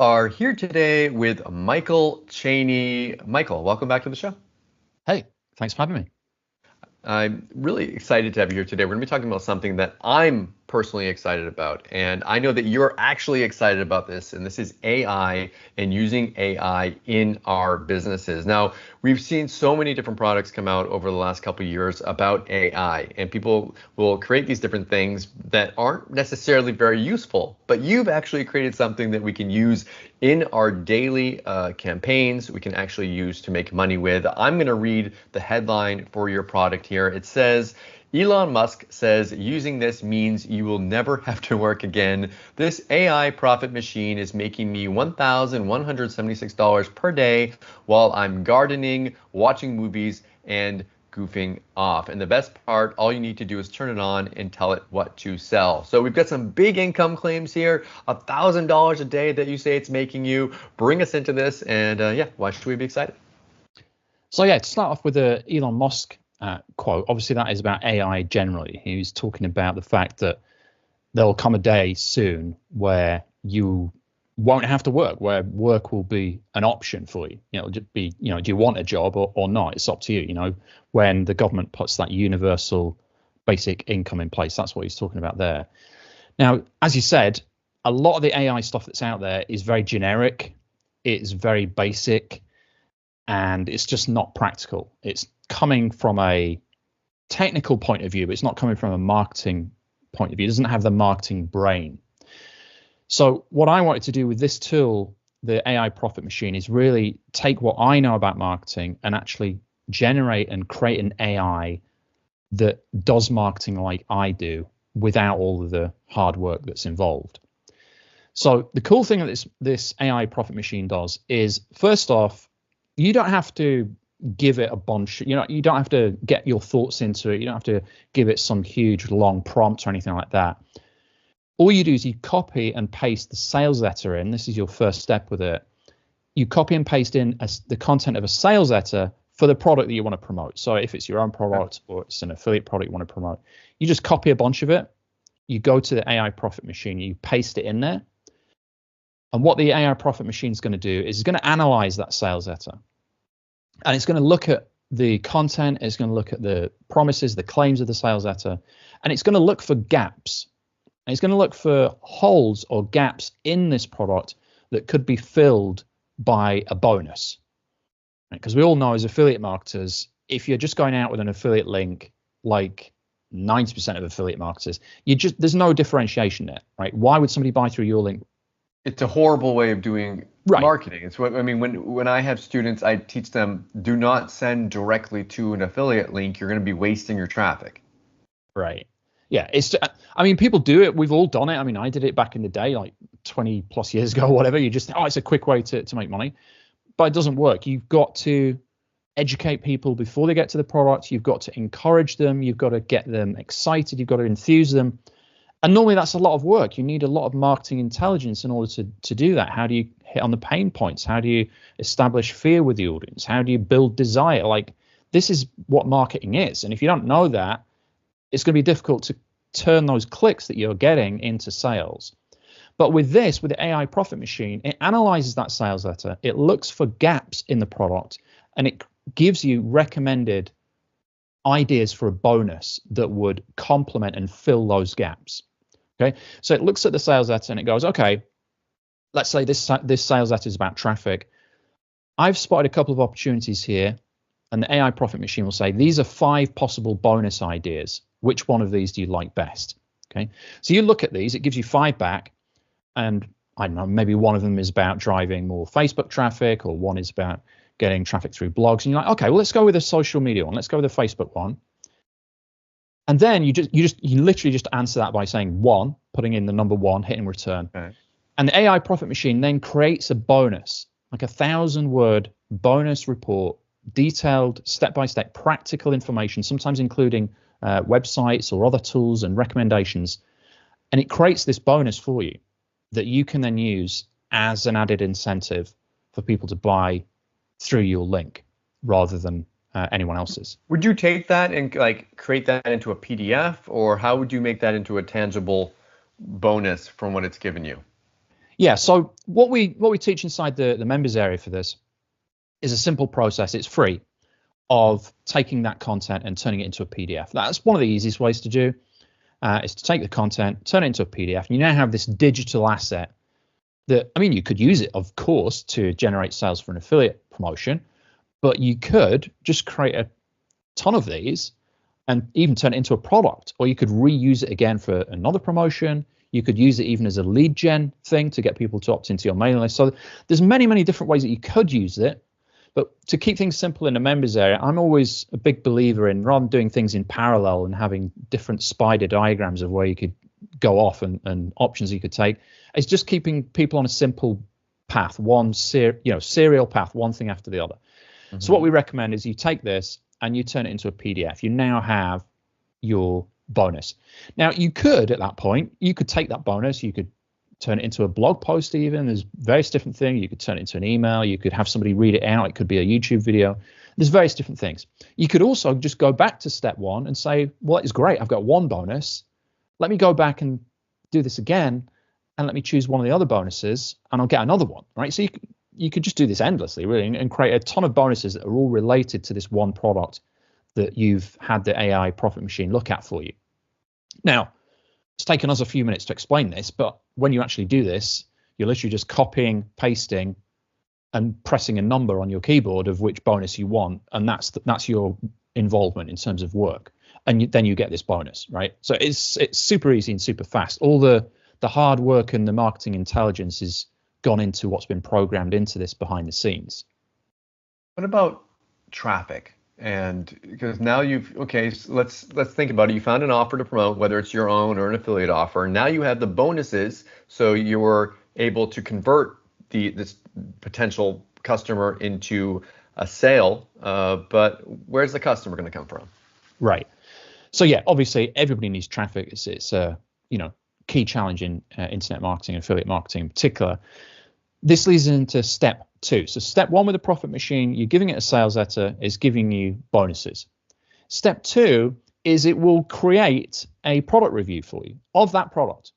are here today with Michael Cheney. Michael, welcome back to the show. Hey, thanks for having me. I'm really excited to have you here today. We're going to be talking about something that I'm personally excited about, and I know that you're actually excited about this, and this is AI and using AI in our businesses. Now, we've seen so many different products come out over the last couple of years about AI, and people will create these different things that aren't necessarily very useful, but you've actually created something that we can use in our daily campaigns, we can actually use to make money with. I'm going to read the headline for your product here. It says, Elon Musk says using this means you will never have to work again. This AI profit machine is making me $1,176 per day while I'm gardening, watching movies, and goofing off. And the best part, all you need to do is turn it on and tell it what to sell. So we've got some big income claims here, $1,000 a day that you say it's making you. Bring us into this, and yeah, why should we be excited? So yeah, to start off with the Elon Musk quote, obviously that is about AI generally. He was talking about the fact that there'll come a day soon where you won't have to work, where work will be an option for you. It'll just be, do you want a job or not? It's up to you. When the government puts that universal basic income in place, that's what he's talking about there. Now, as you said, a lot of the AI stuff that's out there is very generic. It's very basic, and it's just not practical. It's coming from a technical point of view, but it's not coming from a marketing point of view. It doesn't have the marketing brain. So what I wanted to do with this tool, the AI profit machine, is really take what I know about marketing and actually generate and create an AI that does marketing like I do without all of the hard work that's involved. So the cool thing that this AI profit machine does is, first off, you don't have to give it a bunch, you don't have to get your thoughts into it. You don't have to give it some huge long prompt or anything like that. All you do is you copy and paste the sales letter in. This is your first step with it. You copy and paste in the content of a sales letter for the product that you want to promote. So if it's your own product or it's an affiliate product you want to promote, you just copy a bunch of it. You go to the AI profit machine, you paste it in there. And what the AI profit machine is going to do is it's going to analyze that sales letter. And it's going to look at the content, it's going to look at the promises, the claims of the sales letter, and it's going to look for gaps. And it's going to look for holes or gaps in this product that could be filled by a bonus. Because we all know as affiliate marketers, if you're just going out with an affiliate link, like 90% of affiliate marketers, there's no differentiation there, right? Why would somebody buy through your link? It's a horrible way of doing marketing. It's what I mean when I have students, I teach them, do not send directly to an affiliate link. You're going to be wasting your traffic. Right. Yeah. People do it. We've all done it. I mean, I did it back in the day, like 20 plus years ago, or whatever. You just, it's a quick way to make money, but it doesn't work. You've got to educate people before they get to the product. You've got to encourage them. You've got to get them excited. You've got to enthuse them. And normally that's a lot of work. You need a lot of marketing intelligence in order to do that. How do you hit on the pain points? How do you establish fear with the audience? How do you build desire? Like, this is what marketing is. And if you don't know that, it's going to be difficult to turn those clicks that you're getting into sales. But with the AI profit machine, it analyzes that sales letter. It looks for gaps in the product, and it gives you recommended ideas for a bonus that would complement and fill those gaps. Okay, so it looks at the sales letter and it goes, okay, let's say this sales letter is about traffic. I've spotted a couple of opportunities here, and the AI profit machine will say, these are 5 possible bonus ideas. Which one of these do you like best? Okay, so you look at these, it gives you 5 back, and I don't know, maybe one of them is about driving more Facebook traffic, or one is about getting traffic through blogs. And you're like, okay, well, let's go with a social media one. Let's go with a Facebook one. And then you literally just answer that by saying 1, putting in the number 1, hitting return. Okay. And the AI profit machine then creates a bonus, like a 1,000-word bonus report, detailed step-by-step practical information, sometimes including websites or other tools and recommendations. And it creates this bonus for you that you can then use as an added incentive for people to buy through your link rather than anyone else's. Would you take that and create that into a PDF, or how would you make that into a tangible bonus from what it's given you? Yeah. So what we teach inside the members area for this is a simple process. It's free of taking that content and turning it into a PDF. That's one of the easiest ways to do. Is to take the content, turn it into a PDF, and you now have this digital asset that, I mean, you could use it, of course, to generate sales for an affiliate promotion, but you could just create a ton of these and even turn it into a product, or you could reuse it again for another promotion. You could use it even as a lead gen thing to get people to opt into your mailing list. So there's many, many different ways that you could use it. But to keep things simple in the members area, I'm always a big believer in, rather than doing things in parallel and having different spider diagrams of where you could go off and options you could take, is just keeping people on a simple path, serial path, one thing after the other. Mm-hmm. So what we recommend is you take this and you turn it into a PDF. You now have your bonus. Now you could, at that point, you could take that bonus, you could turn it into a blog post even. There's various different things. You could turn it into an email. You could have somebody read it out. It could be a YouTube video. There's various different things. You could also just go back to step one and say, well, it's great. I've got one bonus. Let me go back and do this again, and let me choose one of the other bonuses, and I'll get another one, right? So you could just do this endlessly, really, and create a ton of bonuses that are all related to this one product that you've had the AI profit machine look at for you. Now, it's taken us a few minutes to explain this, but when you actually do this, you're literally just copying, pasting, and pressing a number on your keyboard of which bonus you want, and that's your involvement in terms of work, and then you get this bonus, right? So it's super easy and super fast. All the hard work and the marketing intelligence is gone into what's been programmed into this behind the scenes. What about traffic? And because now so let's think about it. You found an offer to promote, whether it's your own or an affiliate offer. Now you have the bonuses, so you were able to convert this potential customer into a sale. But where's the customer going to come from? Right. So yeah, obviously everybody needs traffic. It's a key challenge in internet marketing and affiliate marketing in particular. This leads into step two. So step one with the profit machine, you're giving it a sales letter, is giving you bonuses. Step two is it will create a product review for you of that product.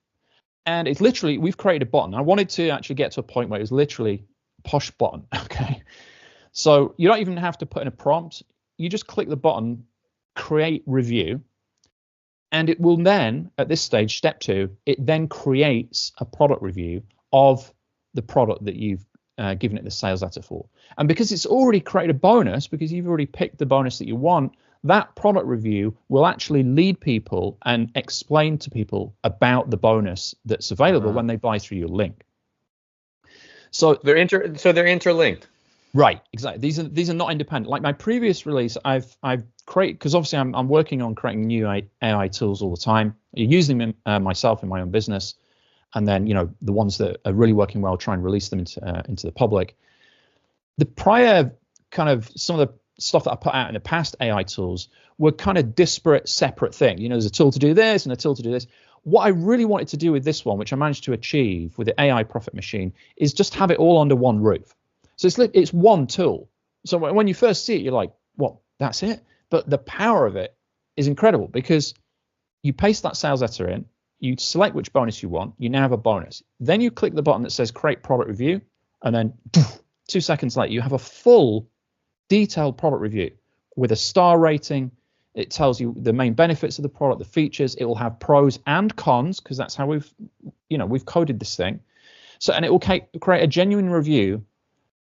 And it's literally, we've created a button. I wanted to actually get to a point where it was literally a push button, okay? So you don't even have to put in a prompt. You just click the button, create review, and it will then, at this stage, step two, it then creates a product review of the product that you've given it the sales letter for. And because it's already created a bonus, because you've already picked the bonus that you want, that product review will actually lead people and explain to people about the bonus that's available when they buy through your link. So they're interlinked. Right, exactly. These are not independent. Like my previous release, I've created, because obviously I'm working on creating new AI tools all the time. I'm using them myself in my own business. And then, the ones that are really working well, try and release them into the public. The prior kind of some of the stuff that I put out in the past AI tools were kind of disparate, separate things. There's a tool to do this and a tool to do this. What I really wanted to do with this one, which I managed to achieve with the AI profit machine, is just have it all under one roof. So it's one tool. So when you first see it, you're like, well, that's it. But the power of it is incredible, because you paste that sales letter in, you select which bonus you want, you now have a bonus. Then you click the button that says create product review, and then 2 seconds later, you have a full detailed product review with a star rating. It tells you the main benefits of the product, the features. It will have pros and cons, because that's how we've coded this thing. So, and it will create a genuine review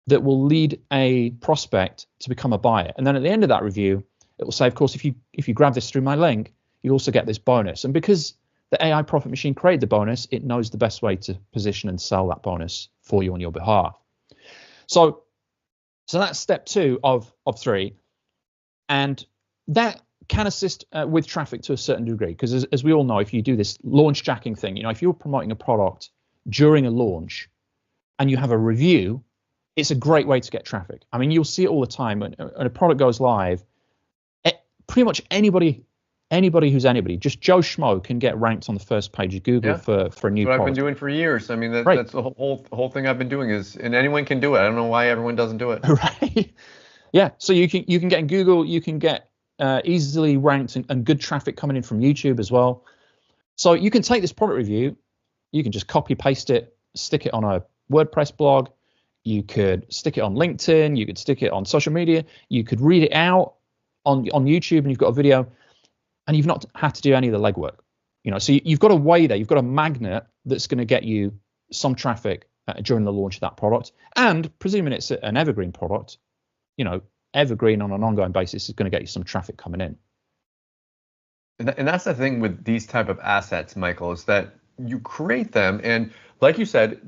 that will lead a prospect to become a buyer. And then at the end of that review, it will say, of course, if you grab this through my link, you also get this bonus. And because the AI profit machine created the bonus, it knows the best way to position and sell that bonus for you on your behalf. So that's step two of three. And that can assist with traffic to a certain degree, because as we all know, if you do this launch jacking thing, if you're promoting a product during a launch and you have a review, it's a great way to get traffic. I mean, you'll see it all the time when a product goes live. Pretty much anybody who's anybody, just Joe Schmo, can get ranked on the first page of Google for a new product. That's what I've been doing for years. I mean, that's the whole thing I've been doing and anyone can do it. I don't know why everyone doesn't do it. Right. Yeah. So you can get in Google, you can get easily ranked and good traffic coming in from YouTube as well. So you can take this product review, you can just copy paste it stick it on a WordPress blog, you could stick it on LinkedIn, you could stick it on social media, you could read it out on YouTube, and you've got a video, and you've not had to do any of the legwork. So you've got a way there, you've got a magnet that's going to get you some traffic during the launch of that product, and presuming it's an evergreen product, evergreen on an ongoing basis is going to get you some traffic coming in. And that's the thing with these type of assets, Michael, is that you create them, and like you said,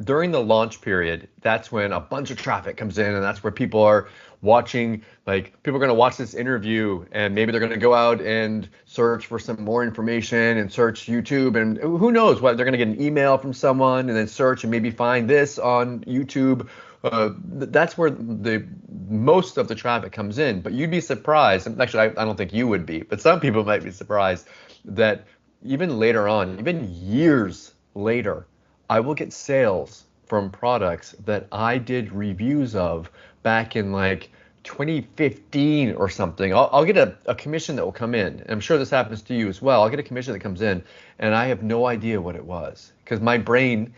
during the launch period, that's when a bunch of traffic comes in, and that's where people are watching. Like, people are going to watch this interview, and maybe they're going to go out and search for some more information and search YouTube, and who knows what, they're going to get an email from someone and then search and maybe find this on YouTube. That's where the most of the traffic comes in. But you'd be surprised, and actually I don't think you would be, but some people might be surprised that even later on, even years later, I will get sales from products that I did reviews of back in like 2015 or something. I'll get a commission that will come in. And I'm sure this happens to you as well. I'll get a commission that comes in, and I have no idea what it was, because my brain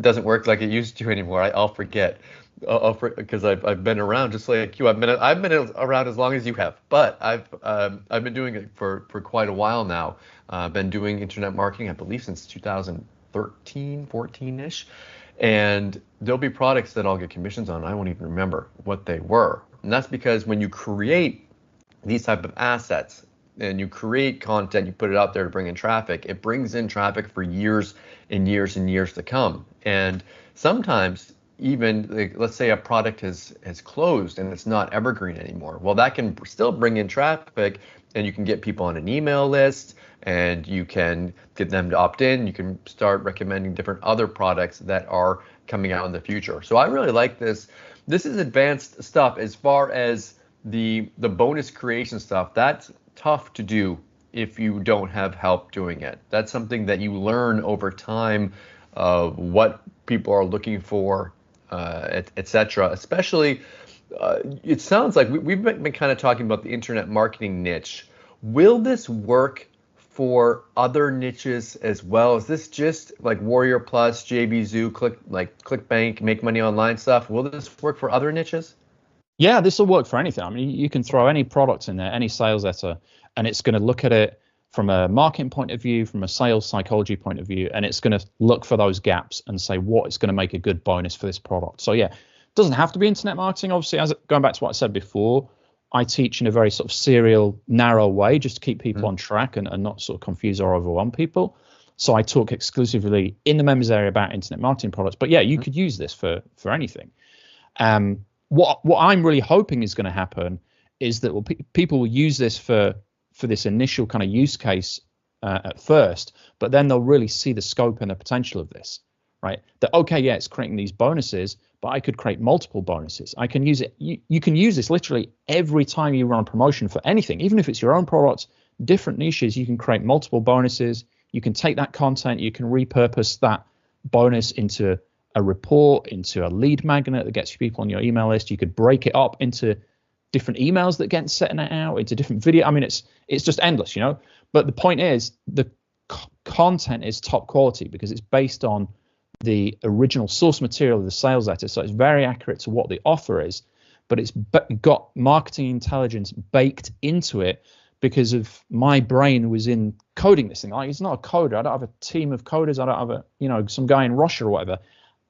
doesn't work like it used to anymore. I'll forget. Because I've been around just like you. I've been around as long as you have, but I've been doing it for quite a while now. Been doing internet marketing, I believe, since 2013, 14-ish. And there'll be products that I'll get commissions on. I won't even remember what they were. And that's because when you create these type of assets and you create content, you put it out there to bring in traffic, it brings in traffic for years and years and years to come. And sometimes even, like, let's say a product has closed and it's not evergreen anymore. Well, that can still bring in traffic, and you can get people on an email list, and you can get them to opt in. You can start recommending different other products that are coming out in the future. So I really like this. This is advanced stuff. As far as the bonus creation stuff, that's tough to do if you don't have help doing it. That's something that you learn over time of what people are looking for, etc. Especially, it sounds like we've been kind of talking about the internet marketing niche. Will this work for other niches as well? Is this just like Warrior Plus, JBZoo, ClickBank, Make Money Online stuff? Will this work for other niches? Yeah, this will work for anything. I mean, you can throw any product in there, any sales letter, and it's going to look at it from a marketing point of view, from a sales psychology point of view, and it's going to look for those gaps and say what is going to make a good bonus for this product. So yeah, it doesn't have to be internet marketing. Obviously, going back to what I said before, I teach in a very sort of serial, narrow way, just to keep people on track and not sort of confuse or overwhelm people. So I talk exclusively in the members area about internet marketing products. But yeah, you could use this for anything. What I'm really hoping is going to happen is that people will use this for this initial kind of use case at first, but then they'll really see the scope and the potential of this, right? That, okay, yeah, it's creating these bonuses, but I could create multiple bonuses. I can use it. You can use this literally every time you run a promotion for anything, even if it's your own product, different niches. You can create multiple bonuses. You can take that content, you can repurpose that bonus into a report, into a lead magnet that gets people on your email list. You could break it up into different emails that get sent out, into different video. I mean, it's just endless, But the point is, the content is top quality because it's based on the original source material of the sales letter. So it's very accurate to what the offer is, but it's got marketing intelligence baked into it because of my brain was in coding this thing. Like, it's not a coder. I don't have a team of coders. I don't have some guy in Russia or whatever.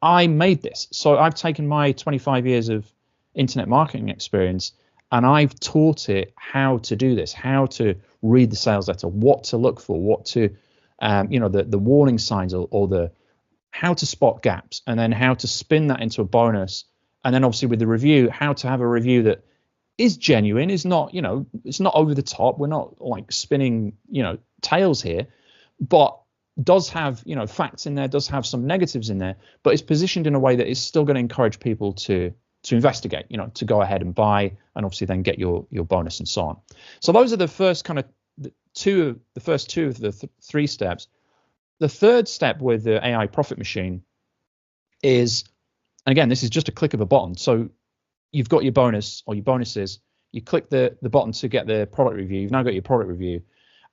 I made this. So I've taken my 25 years of internet marketing experience and I've taught it how to do this, how to read the sales letter, what to look for, what to, the warning signs or the how to spot gaps, and then how to spin that into a bonus. And then obviously with the review, how to have a review that is genuine, is not, it's not over the top. We're not like spinning, tails here, but does have, facts in there, does have some negatives in there, but it's positioned in a way that is still going to encourage people to investigate, to go ahead and buy, and obviously then get your bonus and so on. So those are the first kind of two of the three steps. The third step with the AI profit machine is, and again, this is just a click of a button. So you've got your bonus or your bonuses. You click the button to get the product review. You've now got your product review,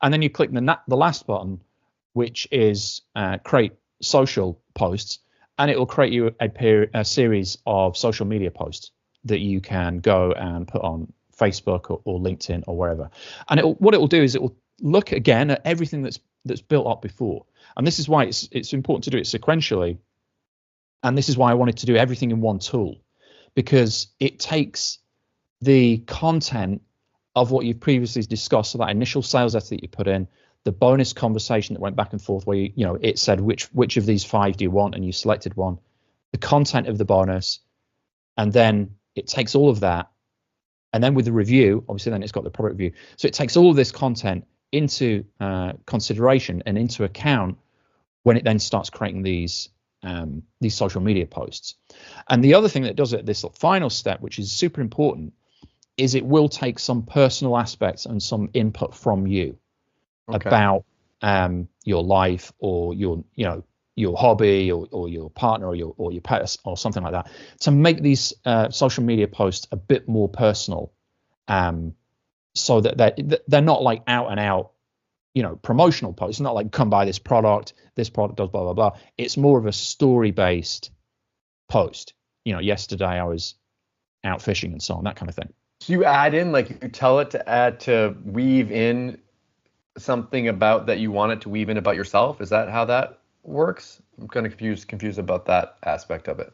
and then you click the last button, which is create social posts. and it will create you a series of social media posts that you can go and put on Facebook or LinkedIn or wherever. And what it will do is it will look again at everything that's built up before. And this is why it's important to do it sequentially. And this is why I wanted to do everything in one tool, because it takes the content of what you've previously discussed, so that initial sales letter that you put in, the bonus conversation that went back and forth where it said which of these 5 do you want, and you selected one, the content of the bonus, and then it takes all of that, and then with the review, obviously then it's got the product review. So it takes all of this content into consideration and into account when it then starts creating these social media posts. And the other thing that does it, this final step, which is super important, is it will take some personal aspects and some input from you about your life or your hobby or your partner or your pet or something like that, to make these social media posts a bit more personal, so that they're not like out and out promotional posts. It's not like, come buy this product does blah blah blah. It's more of a story based post. Yesterday I was out fishing and so on, that kind of thing. So you add in, like, you tell it to weave in something about that you want it to weave in about yourself. Is that how that works? I'm kind of confused about that aspect of it.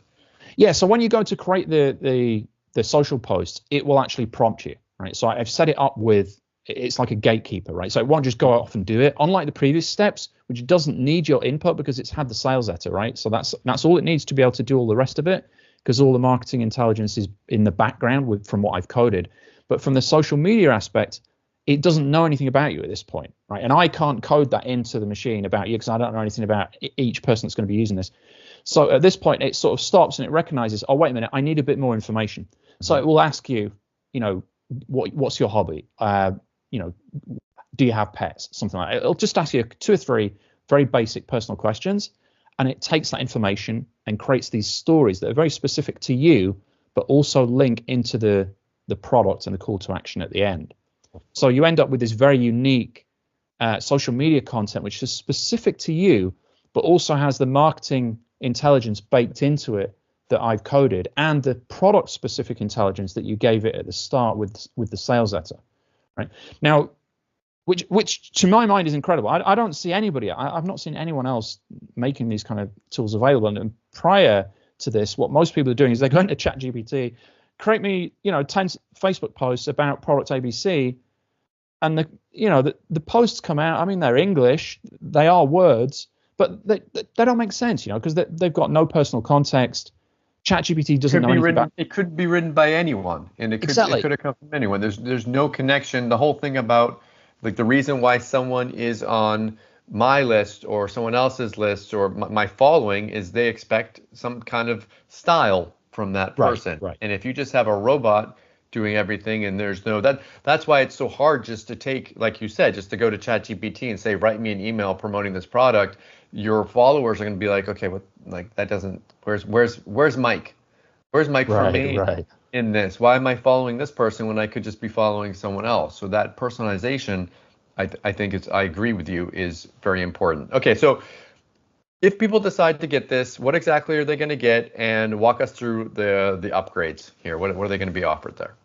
Yeah. So when you go to create the social post, it will actually prompt you, right? So I've set it up with, it's like a gatekeeper, right? So it won't just go off and do it, unlike the previous steps, which doesn't need your input because it's had the sales letter, right? So that's all it needs to be able to do all the rest of it, because all the marketing intelligence is in the background from what I've coded. But from the social media aspect, it doesn't know anything about you at this point, right? And I can't code that into the machine about you because I don't know anything about each person that's going to be using this. So at this point, it sort of stops and it recognizes, oh, wait a minute, I need a bit more information. So it will ask you, what's your hobby? Do you have pets? Something like that. It'll just ask you 2 or 3 very basic personal questions, and it takes that information and creates these stories that are very specific to you, but also link into the product and the call to action at the end. So you end up with this very unique social media content, which is specific to you, but also has the marketing intelligence baked into it that I've coded, and the product specific intelligence that you gave it at the start with the sales letter, right? Now, which to my mind is incredible. I don't see anybody, I've not seen anyone else making these kind of tools available. And prior to this, what most people are doing is they're going to ChatGPT, create me, 10 Facebook posts about product ABC, and the posts come out. I mean, they're English, they are words, but they don't make sense, because they've got no personal context. ChatGPT doesn't know anything about. It could be written by anyone, and it could have come from anyone. There's no connection. The whole thing about, like, the reason why someone is on my list or someone else's list or my following is they expect some kind of style from that person. Right. And if you just have a robot doing everything and there's no that's why it's so hard just to take, like you said, just to go to ChatGPT and say, write me an email promoting this product. Your followers are going to be like, okay, what, like, that doesn't, where's Mike? Where's Mike for me in this? Why am I following this person when I could just be following someone else? So that personalization, I think I agree with you, is very important. Okay, so if people decide to get this, what exactly are they going to get? And walk us through the upgrades here. What are they going to be offered there?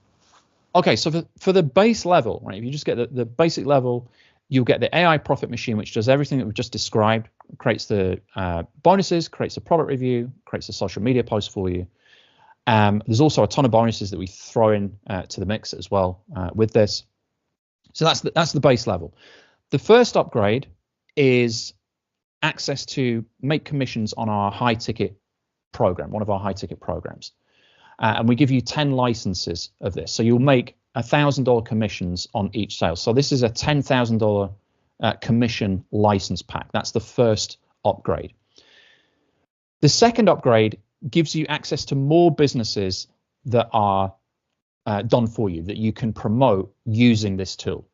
Okay, so for the base level, right? If you just get the basic level, you'll get the AI profit machine, which does everything that we've just described, creates the bonuses, creates a product review, creates a social media post for you. There's also a ton of bonuses that we throw in to the mix as well with this. So that's the base level. The first upgrade is access to make commissions on our high ticket program, one of our high ticket programs. And we give you 10 licenses of this. So you'll make $1,000 commissions on each sale. So this is a $10,000 commission license pack. That's the first upgrade. The second upgrade gives you access to more businesses that are done for you, that you can promote using this tool,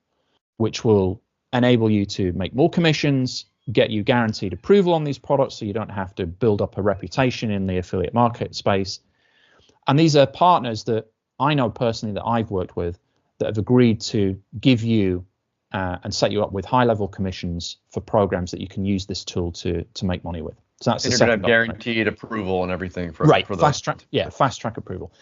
which will enable you to make more commissions, get you guaranteed approval on these products so you don't have to build up a reputation in the affiliate market space. And these are partners that I know personally that I've worked with that have agreed to give you and set you up with high level commissions for programs that you can use this tool to make money with. So that's And the you're going to second have upgrade. guaranteed approval and everything for Right, for fast track approval.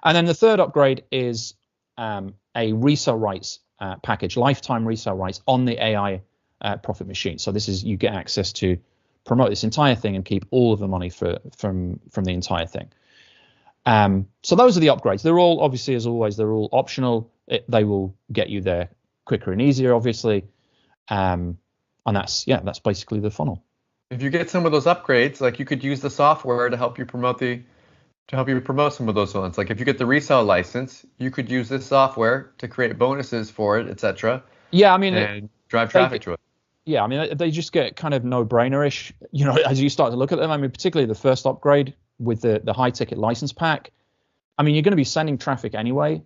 And then the third upgrade is a resale rights package, lifetime resale rights on the AI profit machine. So this is, you get access to promote this entire thing and keep all of the money from the entire thing. So those are the upgrades. They're all, obviously, as always, they're all optional. They will get you there quicker and easier, obviously. And that's basically the funnel. If you get some of those upgrades, like you could use the software to help you promote some of those ones. Like if you get the resale license, you could use this software to create bonuses for it, etc. Yeah, I mean, and drive traffic to it. Yeah, I mean, they just get kind of no-brainer-ish, as you start to look at them. I mean, particularly the first upgrade with the high-ticket license pack. I mean, you're going to be sending traffic anyway,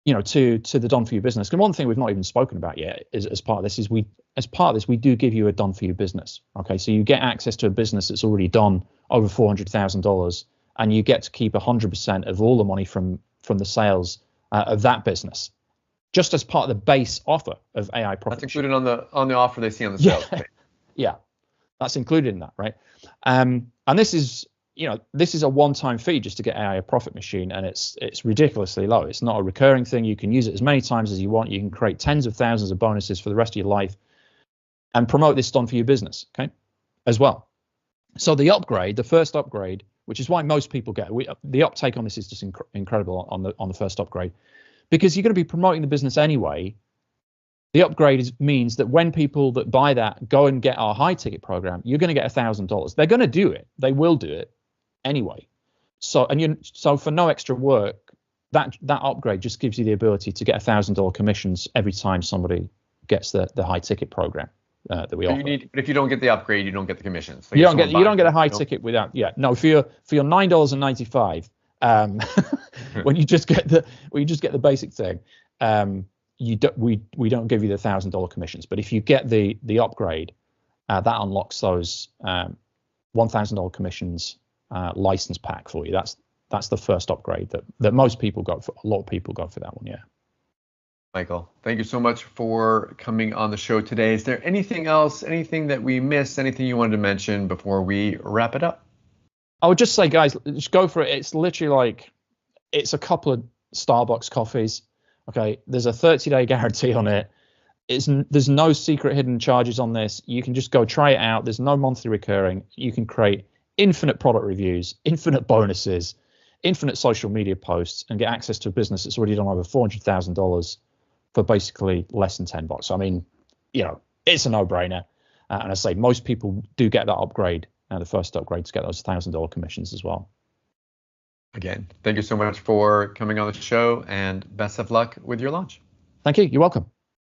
to the done for you business. And one thing we've not even spoken about yet is as part of this is we do give you a done for you business. Okay, so you get access to a business that's already done over $400,000, and you get to keep 100% of all the money from the sales of that business, just as part of the base offer of AI profit. That's included on the offer they see on the sales page. Yeah, that's included in that, right? And this is a one-time fee just to get AI profit machine, and it's ridiculously low. It's not a recurring thing. You can use it as many times as you want. You can create tens of thousands of bonuses for the rest of your life and promote this done for your business, okay, as well. So the first upgrade, which is why most people get the uptake on this is just incredible on the first upgrade, because you're going to be promoting the business anyway. The upgrade means that when people that buy that go and get our high ticket program, you're going to get $1,000. They're going to do it. They will do it anyway. So for no extra work, that upgrade just gives you the ability to get $1,000 commissions every time somebody gets the high ticket program that we offer. But if you don't get the upgrade, you don't get the commissions. So you don't get a high ticket without. Yeah, no. For your $9.95, when you just get the basic thing, we don't give you the $1,000 commissions. But if you get the upgrade, that unlocks those $1,000 commissions license pack for you. That's the first upgrade that most people go for. A lot of people go for that one. Yeah. Michael, thank you so much for coming on the show today. Is there anything else, anything that we missed, anything you wanted to mention before we wrap it up? I would just say, guys, just go for it. It's literally it's a couple of Starbucks coffees. Okay, there's a 30-day guarantee on it. There's no secret hidden charges on this. You can just go try it out. There's no monthly recurring. You can create infinite product reviews, infinite bonuses, infinite social media posts, and get access to a business that's already done over $400,000 for basically less than $10. I mean, it's a no-brainer. And I say most people do get that upgrade, the first upgrade, to get those $1,000 commissions as well. Again, thank you so much for coming on the show, and best of luck with your launch. Thank you. You're welcome.